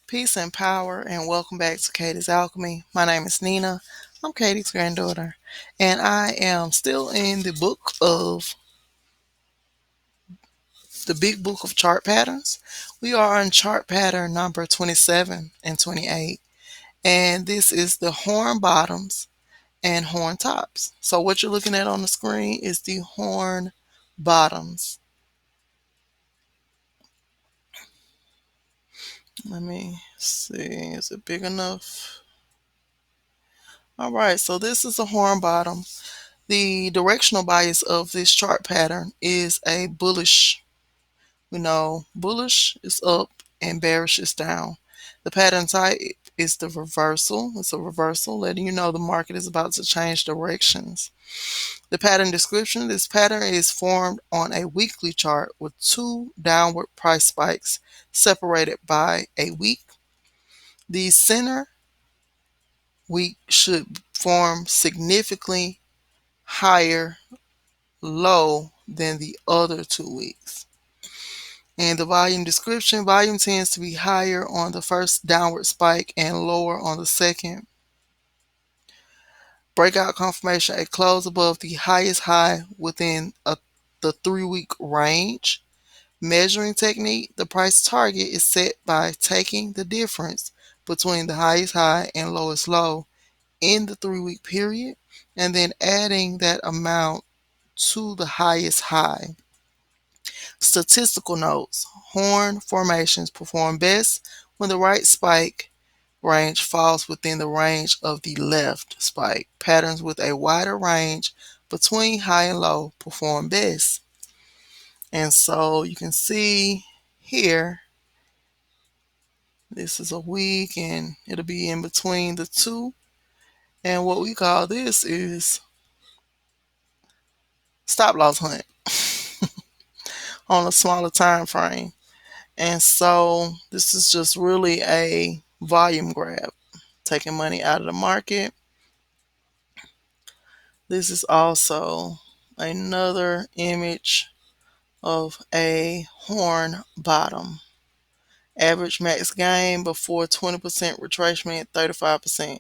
Peace and power, and welcome back to KTsAlchmy. My name is Nina. I'm Katie's granddaughter, and I am still in the big book of chart patterns. We are on chart pattern number 27 and 28, and this is the horn bottoms and horn tops. So, what you're looking at on the screen is the horn bottoms. Let me see, is it big enough? All right, so this is a horn bottom. The directional bias of this chart pattern is a bullish. We know bullish is up and bearish is down. The pattern type is the reversal. It's a reversal, letting you know the market is about to change directions. The pattern description: this pattern is formed on a weekly chart with two downward price spikes separated by a week. The center week should form significantly higher low than the other 2 weeks. And the volume description: volume tends to be higher on the first downward spike and lower on the second. Breakout confirmation: a close above the highest high within the 3-week range. Measuring technique: the price target is set by taking the difference between the highest high and lowest low in the 3-week period and then adding that amount to the highest high. Statistical notes: horn formations perform best when the right spike range falls within the range of the left spike. Patterns with a wider range between high and low perform best. And so you can see here, this is a week and it'll be in between the two. And what we call this is stop loss hunt on a smaller time frame. And so this is just really a volume grab, taking money out of the market. This is also another image of a horn bottom. Average max gain before 20% retracement, 35%.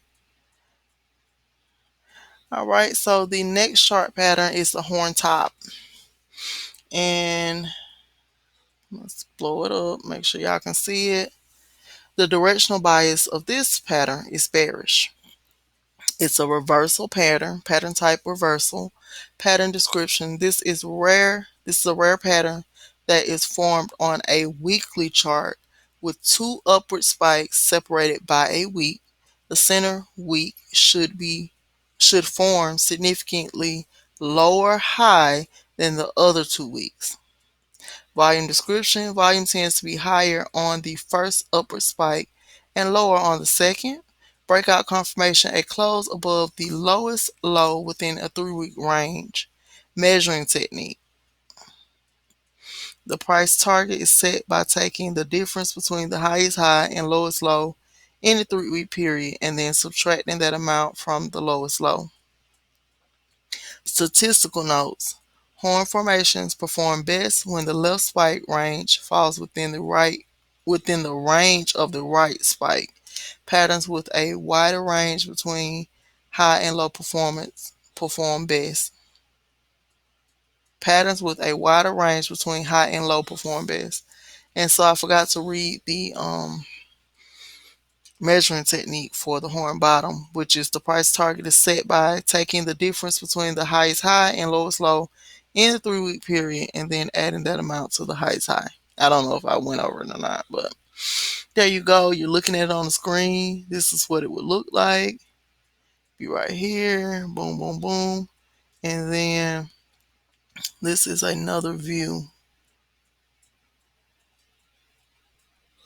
All right, so the next chart pattern is the horn top. And let's blow it up, make sure y'all can see it. The directional bias of this pattern is bearish. It's a reversal pattern, pattern type reversal. Pattern description: this is rare. This is a rare pattern that is formed on a weekly chart with two upward spikes separated by a week. The center week should form significantly lower high than the other 2 weeks. Volume description: volume tends to be higher on the first upward spike and lower on the second. Breakout confirmation: a close above the lowest low within a 3-week range. Measuring technique: the price target is set by taking the difference between the highest high and lowest low in the 3-week period and then subtracting that amount from the lowest low. Statistical notes: horn formations perform best when the left spike range falls within the range of the right spike. Patterns with a wider range between high and low performance perform best. Patterns with a wider range between high and low perform best. And so I forgot to read the measuring technique for the horn bottom, which is the price target is set by taking the difference between the highest high and lowest low in the 3-week period and then adding that amount to the highest high. I don't know if I went over it or not, but there you go. You're looking at it on the screen. This is what it would look like. Be right here. Boom, boom, boom. And then this is another view.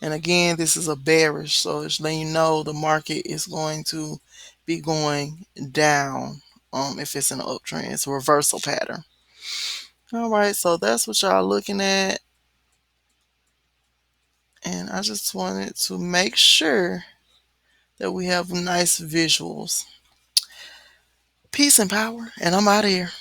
And again, this is a bearish, so it's letting you know the market is going to be going down if it's an uptrend. It's a reversal pattern. All right, so that's what y'all looking at. And I just wanted to make sure that we have nice visuals. Peace and power, and I'm out of here.